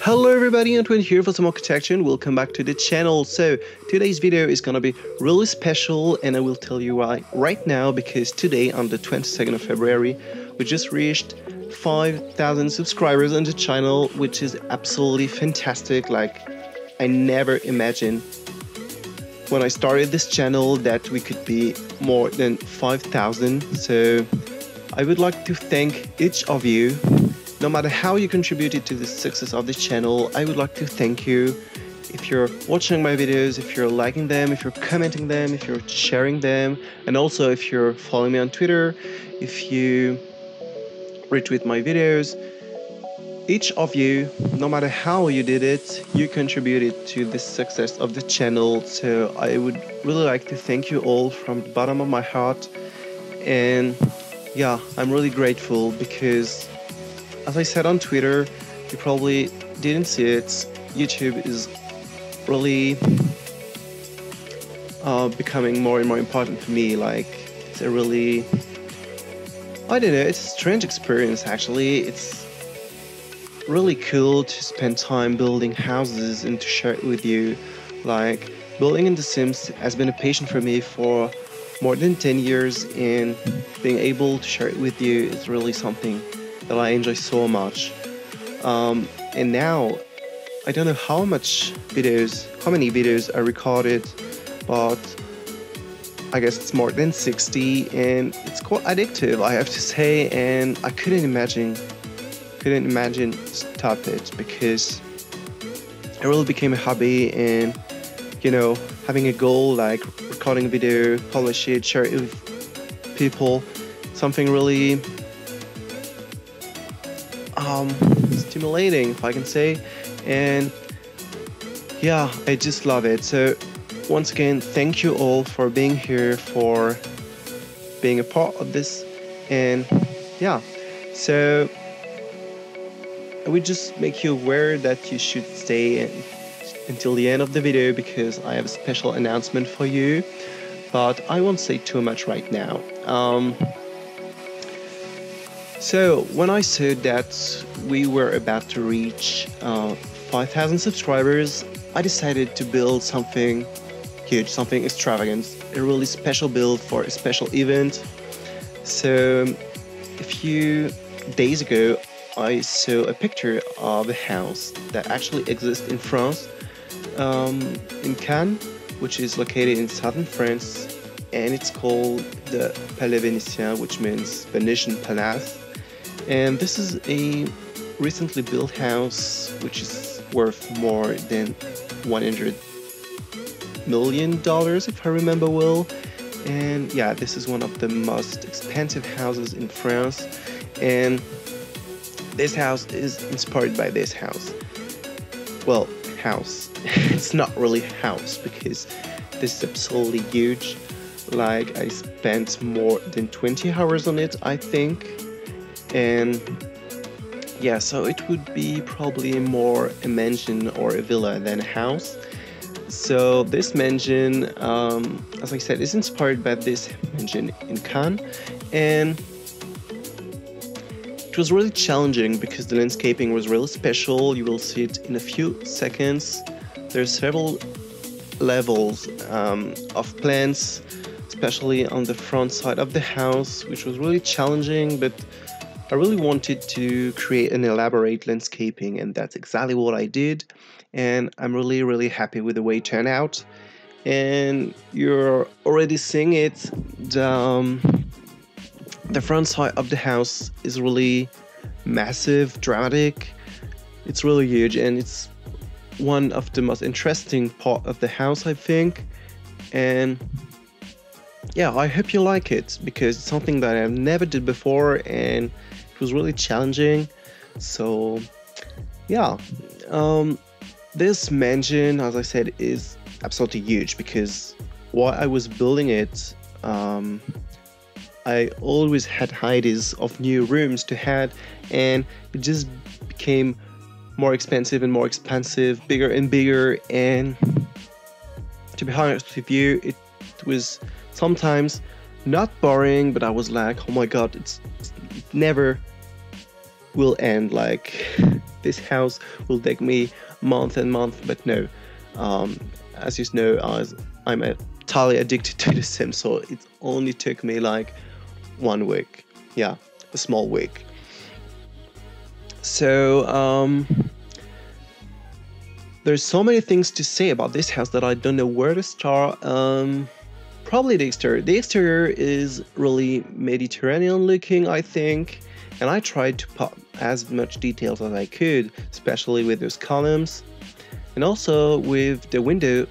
Hello everybody, Antoine here for Simarchitecture and welcome back to the channel. So today's video is gonna be really special and I will tell you why right now, because today on the 22nd of February we just reached 5,000 subscribers on the channel, which is absolutely fantastic. Like, I never imagined when I started this channel that we could be more than 5,000. So I would like to thank each of you. No matter how you contributed to the success of this channel, I would like to thank you. If you're watching my videos, if you're liking them, if you're commenting them, if you're sharing them, and also if you're following me on Twitter, if you retweet my videos, each of you, no matter how you did it, you contributed to the success of the channel. So I would really like to thank you all from the bottom of my heart. And yeah, I'm really grateful because, as I said on Twitter, you probably didn't see it, YouTube is really becoming more and more important for me. Like, it's a really, I don't know, it's a strange experience actually. It's really cool to spend time building houses and to share it with you. Like, building in The Sims has been a passion for me for more than 10 years, and being able to share it with you is really something that I enjoy so much. And now I don't know how many videos I recorded, but I guess it's more than 60, and it's quite addictive, I have to say. And I couldn't imagine stop it, because it really became a hobby. And you know, having a goal like recording a video, publish it, share it with people, something really stimulating, if I can say. And yeah, I just love it. So once again, thank you all for being here, for being a part of this. And yeah, so I would just make you aware that you should stay until the end of the video, because I have a special announcement for you, but I won't say too much right now. So when I said that we were about to reach 5,000 subscribers, I decided to build something huge, something extravagant, a really special build for a special event. So a few days ago, I saw a picture of a house that actually exists in France, in Cannes, which is located in southern France, and it's called the Palais Vénitien, which means Venetian Palace. And this is a recently built house which is worth more than $100 million, if I remember well. And yeah, this is one of the most expensive houses in France, and this house is inspired by this house. Well, house. It's not really a house, because this is absolutely huge. Like, I spent more than 20 hours on it, I think. And yeah, so it would be probably more a mansion or a villa than a house. So this mansion, as I said, is inspired by this mansion in Cannes. And it was really challenging because the landscaping was really special. You will see it in a few seconds. There's several levels of plants, especially on the front side of the house, which was really challenging, but I really wanted to create an elaborate landscaping, and that's exactly what I did. And I'm really happy with the way it turned out. And you're already seeing it. The front side of the house is really massive, dramatic. It's really huge, and it's one of the most interesting part of the house, I think. And yeah, I hope you like it, because it's something that I've never did before, and it was really challenging. So yeah, this mansion, as I said, is absolutely huge, because while I was building it, I always had ideas of new rooms to add, and it just became more expensive and more expensive, bigger and bigger. And to be honest with you, it was sometimes not boring, but I was like, oh my god, it never will end. Like, this house will take me month and month, but no. As you know, I'm totally addicted to The Sims, so it only took me like 1 week. Yeah, a small week. So there's so many things to say about this house that I don't know where to start. Probably the exterior. The exterior is really Mediterranean looking, I think, and I tried to put as much details as I could, especially with those columns, and also with the window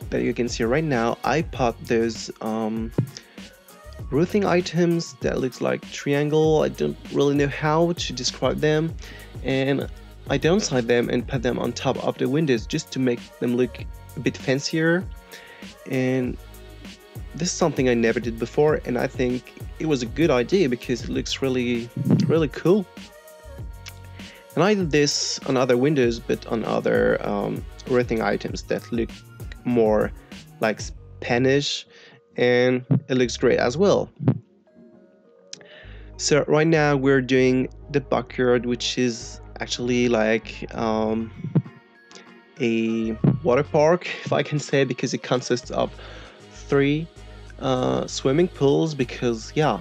that you can see right now. I put those roofing items that looks like triangle. I don't really know how to describe them, and I downside them and put them on top of the windows just to make them look a bit fancier. And this is something I never did before, and I think it was a good idea because it looks really cool. And I did this on other windows, but on other roofing items that look more like Spanish, and it looks great as well. So right now we're doing the backyard, which is actually like a water park, if I can say, because it consists of 3 swimming pools, because yeah,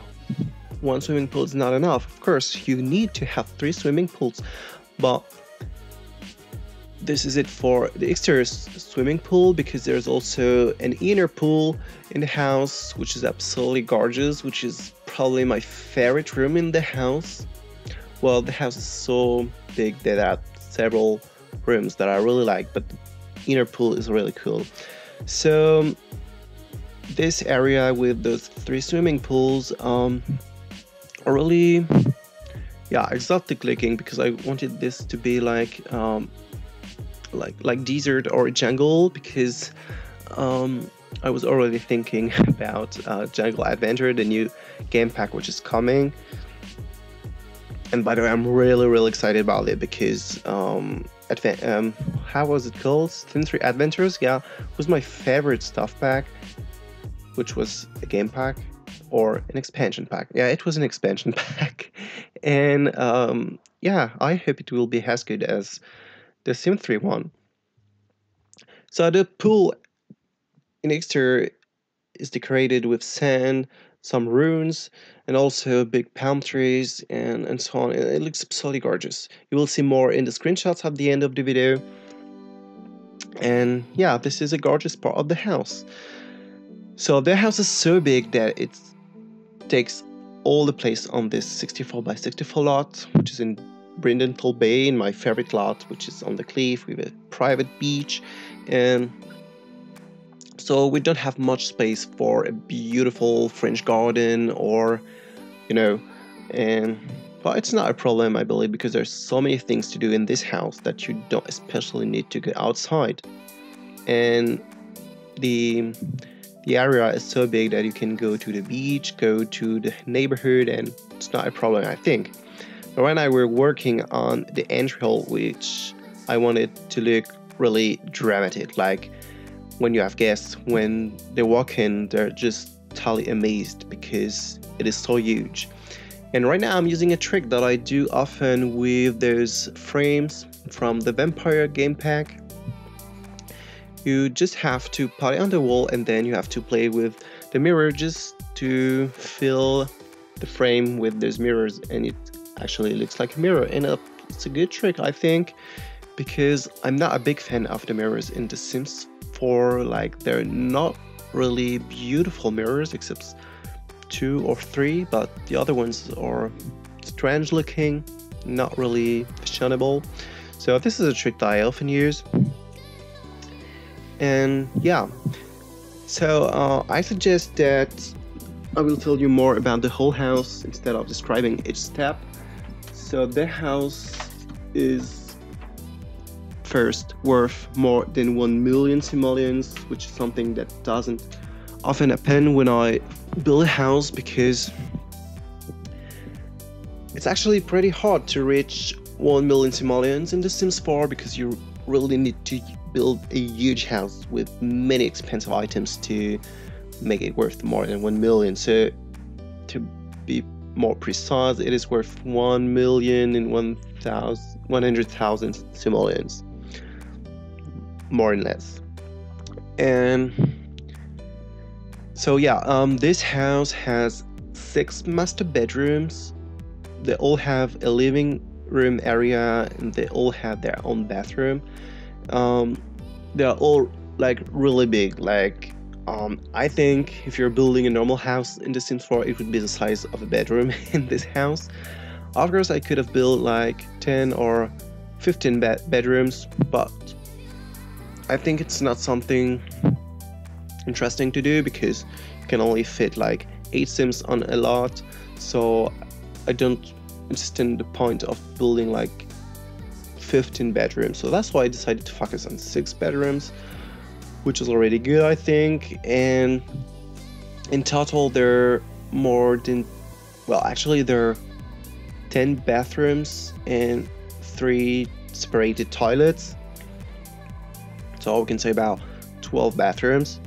1 swimming pool is not enough. Of course, you need to have 3 swimming pools, but this is it for the exterior swimming pool, because there's also an inner pool in the house, which is absolutely gorgeous, which is probably my favorite room in the house. Well, the house is so big that there are several rooms that I really like, but the inner pool is really cool. So this area with those 3 swimming pools are really, yeah, exotic looking, because I wanted this to be like desert or jungle, because I was already thinking about Jungle Adventure, the new game pack which is coming. And by the way, I'm really excited about it, because how was it called? Thin 3 Adventures, yeah, was my favorite stuff pack, which was a game pack or an expansion pack. Yeah, it was an expansion pack. And yeah, I hope it will be as good as the Sim 3 one. So the pool in exterior is decorated with sand, some ruins, and also big palm trees and so on. It looks absolutely gorgeous. You will see more in the screenshots at the end of the video. And yeah, this is a gorgeous part of the house. So the house is so big that it takes all the place on this 64 by 64 lot, which is in Brindleton Bay, in my favorite lot, which is on the cliff with a private beach. And so we don't have much space for a beautiful French garden, or but it's not a problem, I believe, because there's so many things to do in this house that you don't especially need to go outside. And the area is so big that you can go to the beach, go to the neighborhood, and it's not a problem, I think. But right now we're working on the entry hall, which I wanted to look really dramatic. Like when you have guests, when they walk in, they're just totally amazed because it is so huge. And right now I'm using a trick that I do often with those frames from the Vampire game pack. You just have to put it on the wall, and then you have to play with the mirror just to fill the frame with those mirrors, and it actually looks like a mirror. And it's a good trick, I think, because I'm not a big fan of the mirrors in The Sims 4. Like, they're not really beautiful mirrors, except 2 or 3, but the other ones are strange looking, not really fashionable. So this is a trick that I often use. And yeah, so I suggest that I will tell you more about the whole house instead of describing each step. So the house is first worth more than 1 million simoleons, which is something that doesn't often happen when I build a house, because it's actually pretty hard to reach 1 million simoleons in The Sims 4, because you really need to build a huge house with many expensive items to make it worth more than 1 million. So to be more precise, it is worth 1,100,000 simoleons, more or less. And so yeah, this house has 6 master bedrooms. They all have a living room area and they all have their own bathroom. They are all like really big. Like I think if you're building a normal house in the Sims 4, it would be the size of a bedroom in this house. Of course, I could have built like 10 or 15 bedrooms, but I think it's not something interesting to do because you can only fit like 8 Sims on a lot. So I don't insist in the point of building like 15 bedrooms. So that's why I decided to focus on 6 bedrooms, which is already good, I think. And in total, there are more than, well, actually there are 10 bathrooms and 3 separated toilets. So we can say about 12 bathrooms.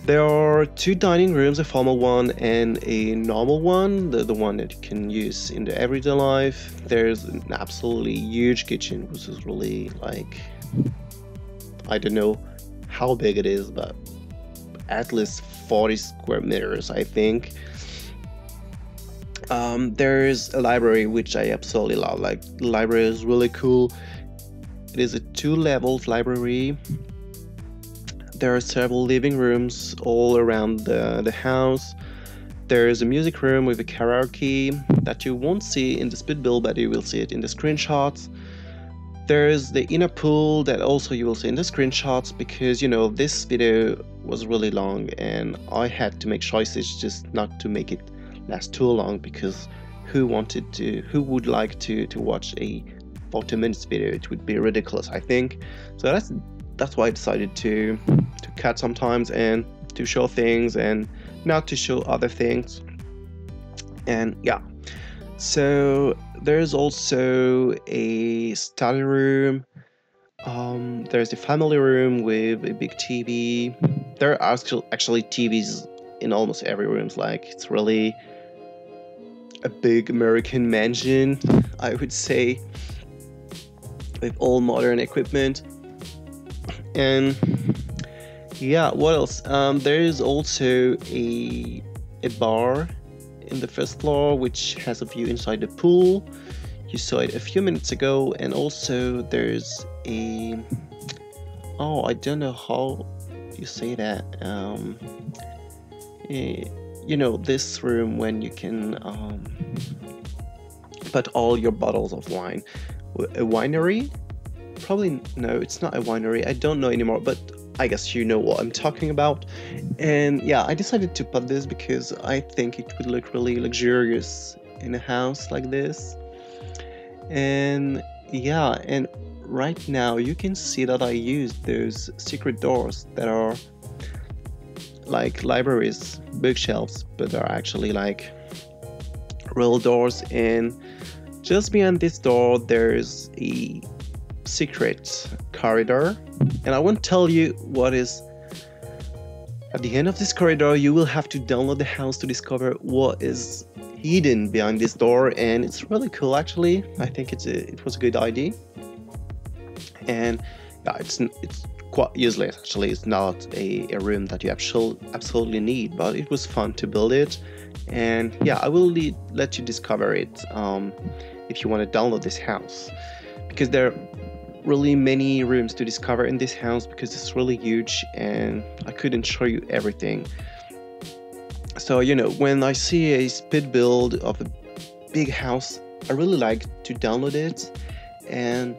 There are 2 dining rooms, a formal one and a normal one, the one that you can use in the everyday life. There's an absolutely huge kitchen, which is really like, I don't know how big it is, but at least 40 square meters, I think. There's a library, which I absolutely love. Like, the library is really cool. It is a 2-level library. There are several living rooms all around the house. There's a music room with a karaoke that you won't see in the speed build, but you will see it in the screenshots. There's the inner pool that also you will see in the screenshots, because, you know, this video was really long and I had to make choices just not to make it last too long, because who would like to watch a 40 minutes video? It would be ridiculous, I think. So that's why I decided to cut sometimes and to show things and not to show other things. And yeah, so there's also a study room. There's a family room with a big TV. There are actually TVs in almost every room. Like, it's really a big American mansion, I would say, with all modern equipment. And yeah, what else? There is also a bar in the first floor, which has a view inside the pool. You saw it a few minutes ago. And also there's a, oh, I don't know how you say that. You know, this room when you can put all your bottles of wine. A winery? Probably no, it's not a winery. I don't know anymore, but I guess you know what I'm talking about. And yeah, I decided to put this because I think it would look really luxurious in a house like this. And yeah, and right now you can see that I used those secret doors that are like libraries, bookshelves, but they're actually like real doors. And just behind this door there's a secret corridor, and I won't tell you what is at the end of this corridor. You will have to download the house to discover what is hidden behind this door, and it's really cool actually. I think it was a good idea. And yeah, it's quite useless actually. It's not a room that you absolutely need, but it was fun to build it. And yeah, I will let you discover it if you want to download this house, because there are really many rooms to discover in this house, because it's really huge and I couldn't show you everything. So, you know, when I see a speed build of a big house, I really like to download it and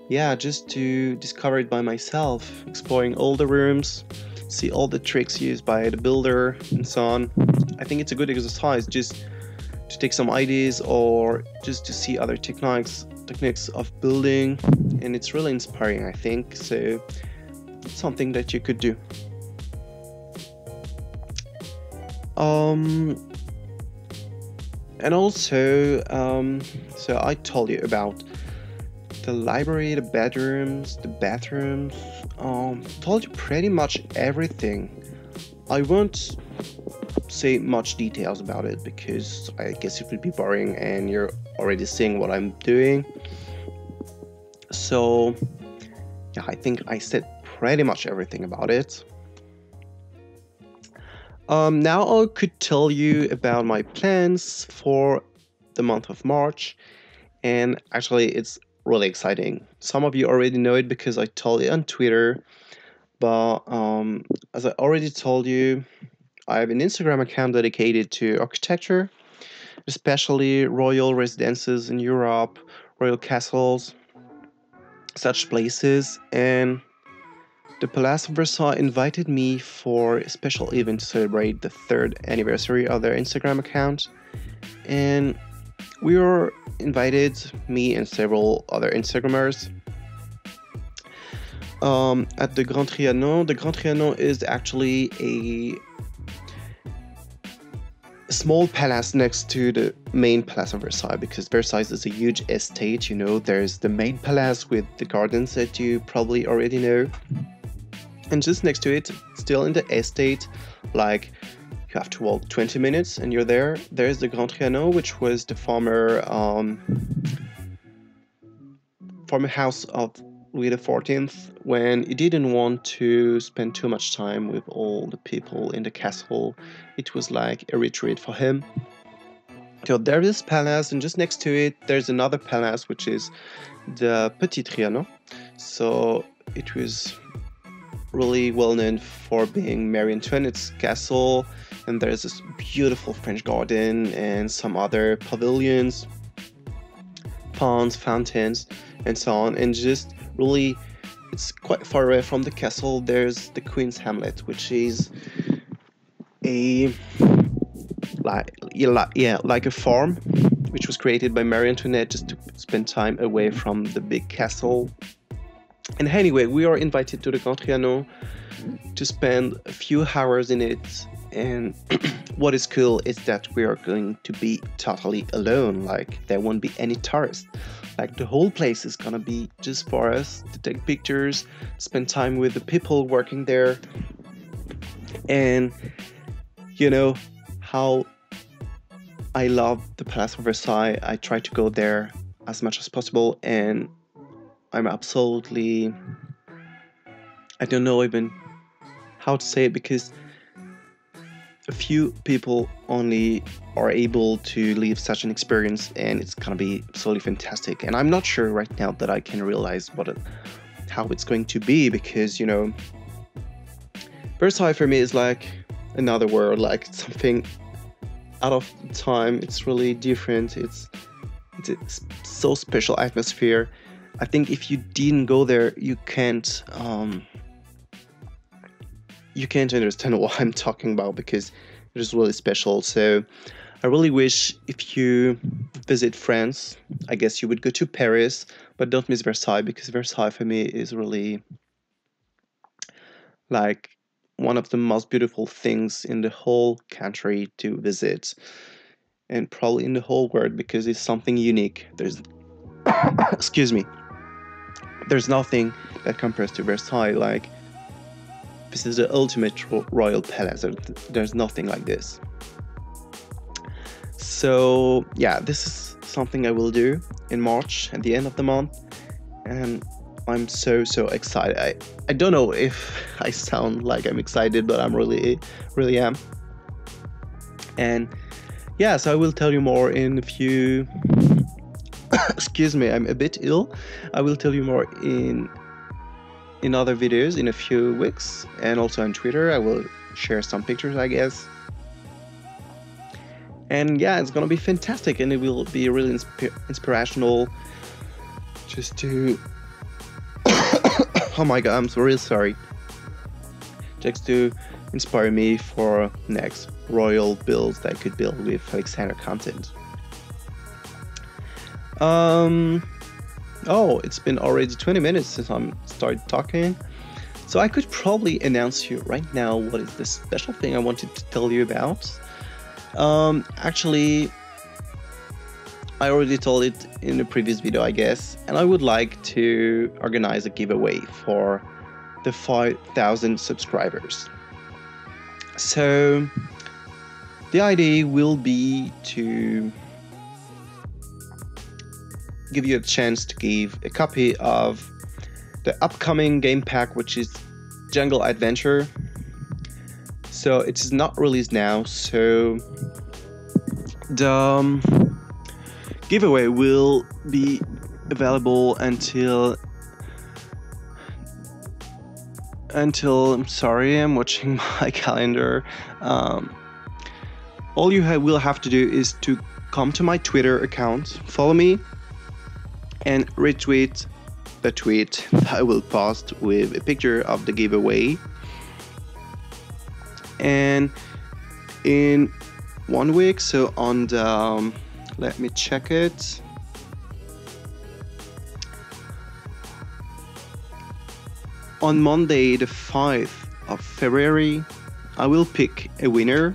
yeah, just to discover it by myself, exploring all the rooms, see all the tricks used by the builder and so on. I think it's a good exercise just to take some ideas or just to see other techniques of building, and it's really inspiring, I think. So it's something that you could do. And also, so I told you about the library, the bedrooms, the bathrooms, told you pretty much everything. I won't say much details about it because I guess it would be boring and you're already seeing what I'm doing. So yeah, I think I said pretty much everything about it. Now I could tell you about my plans for the month of March, and actually it's really exciting. Some of you already know it because I told it on Twitter, but as I already told you, I have an Instagram account dedicated to architecture, especially royal residences in Europe, royal castles, such places, and the Palace of Versailles invited me for a special event to celebrate the 3rd anniversary of their Instagram account, and we were invited, me and several other Instagrammers, at the Grand Trianon. The Grand Trianon is actually a small palace next to the main Palace of Versailles, because Versailles is a huge estate. You know, there's the main palace with the gardens that you probably already know, and just next to it, still in the estate, like you have to walk 20 minutes and you're there. There's the Grand Trianon, which was the former house of Louis XIV, when he didn't want to spend too much time with all the people in the castle. It was like a retreat for him. So there's this palace, and just next to it, there's another palace, which is the Petit Trianon. So it was really well known for being Marie Antoinette's castle, and there's this beautiful French garden and some other pavilions, ponds, fountains, and so on. And just really, it's quite far away from the castle. There's the Queen's Hamlet, which is a like a farm, which was created by Marie Antoinette just to spend time away from the big castle. And anyway, we are invited to the Grand Trianon to spend a few hours in it. And what is cool is that we are going to be totally alone. Like, there won't be any tourists. Like, the whole place is gonna be just for us to take pictures, spend time with the people working there. And you know how I love the Palace of Versailles. I try to go there as much as possible, and I'm absolutely, I don't know even how to say it, because a few people only are able to live such an experience, and it's gonna be absolutely fantastic. And I'm not sure right now that I can realize how it's going to be, because, you know, Versailles for me is like another world, like something out of time. It's really different. It's a so special atmosphere. I think if you didn't go there, you can't understand what I'm talking about, because it is really special. So I really wish, if you visit France, I guess you would go to Paris, but don't miss Versailles, because Versailles for me is really like one of the most beautiful things in the whole country to visit, and probably in the whole world, because it's something unique. There's excuse me, there's nothing that compares to Versailles. Like, this is the ultimate royal palace. There's nothing like this. So yeah, this is something I will do in March at the end of the month, and I'm so excited. I don't know if I sound like I'm excited, but I'm really am. And yeah, so I will tell you more in a few excuse me, I'm a bit ill. I will tell you more in other videos in a few weeks, and also on Twitter I will share some pictures, I guess. And yeah, it's gonna be fantastic, and it will be really inspirational, just to oh my god, I'm so really sorry, just to inspire me for next royal builds that I could build with Alexander content. Oh, it's been already 20 minutes since I started talking, so I could probably announce you right now what is the special thing I wanted to tell you about. Actually, I already told it in the previous video, I guess, and I would like to organize a giveaway for the 5,000 subscribers. So The idea will be to give you a chance to give a copy of the upcoming game pack, which is Jungle Adventure. So it's not released now, so the giveaway will be available until I'm sorry, I'm watching my calendar. All you will have to do is to come to my Twitter account, follow me, and retweet the tweet I will post with a picture of the giveaway. And in 1 week, so on the let me check it. On Monday, the 5th of February, I will pick a winner,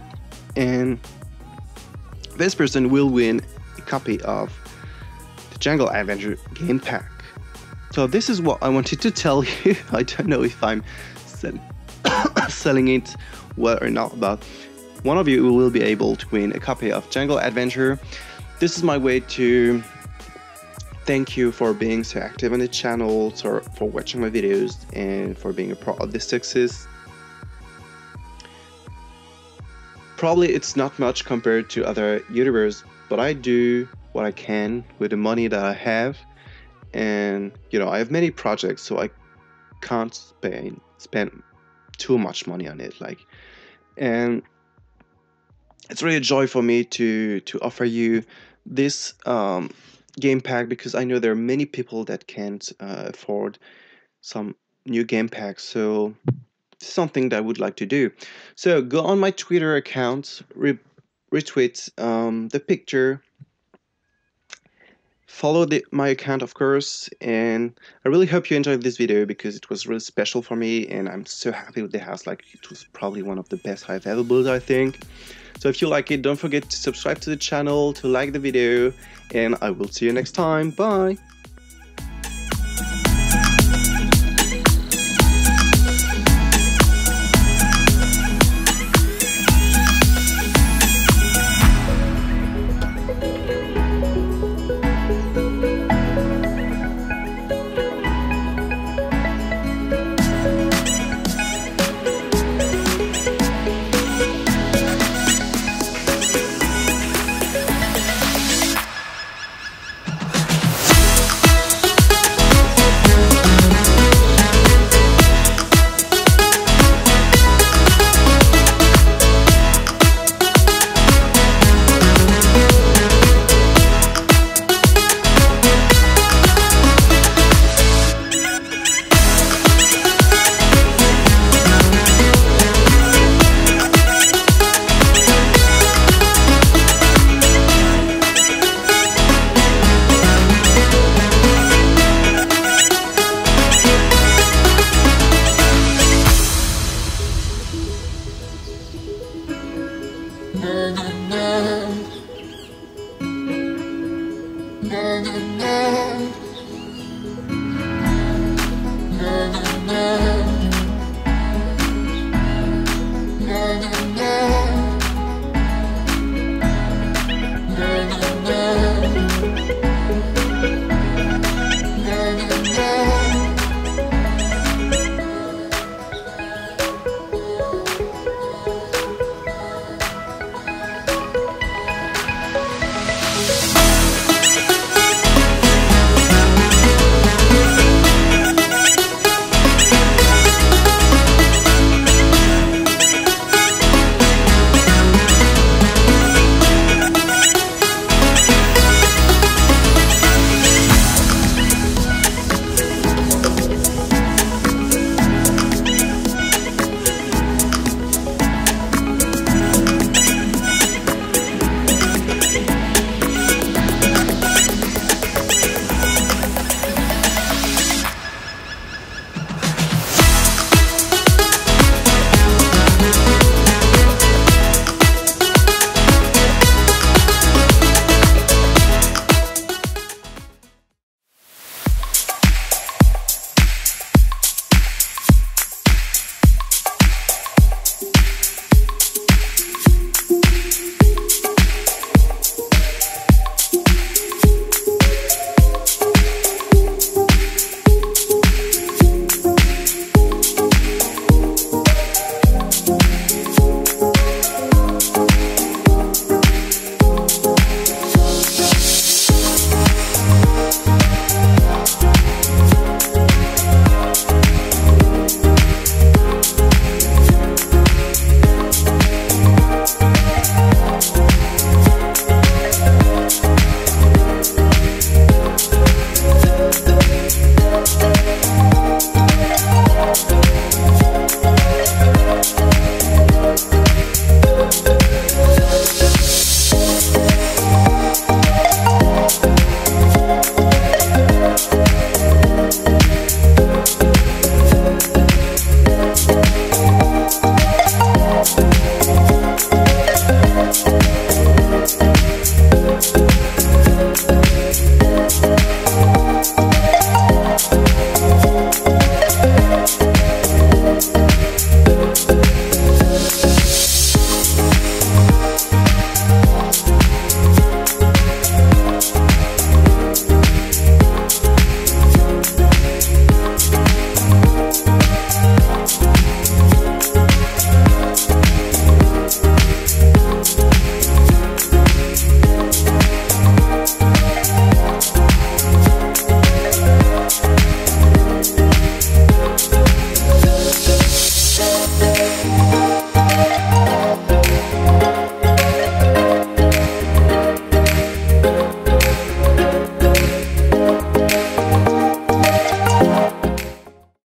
and this person will win a copy of the Jungle Adventure game pack. So this is what I wanted to tell you. I don't know if I'm selling it well or not, but one of you will be able to win a copy of Jungle Adventure. This is my way to thank you for being so active on the channel, for watching my videos, and for being a part of this success. Probably it's not much compared to other YouTubers, but I do what I can with the money that I have. And you know, I have many projects, so I can't spend too much money on it. And it's really a joy for me to offer you this game pack, because I know there are many people that can't afford some new game packs. So it's something that I would like to do. So go on my Twitter account, retweet the picture, follow my account, of course, and I really hope you enjoyed this video, because it was really special for me, and I'm so happy with the house. It was probably one of the best I've ever built, I think. So if you like it, don't forget to subscribe to the channel, to like the video, and I will see you next time. Bye! Billionaire.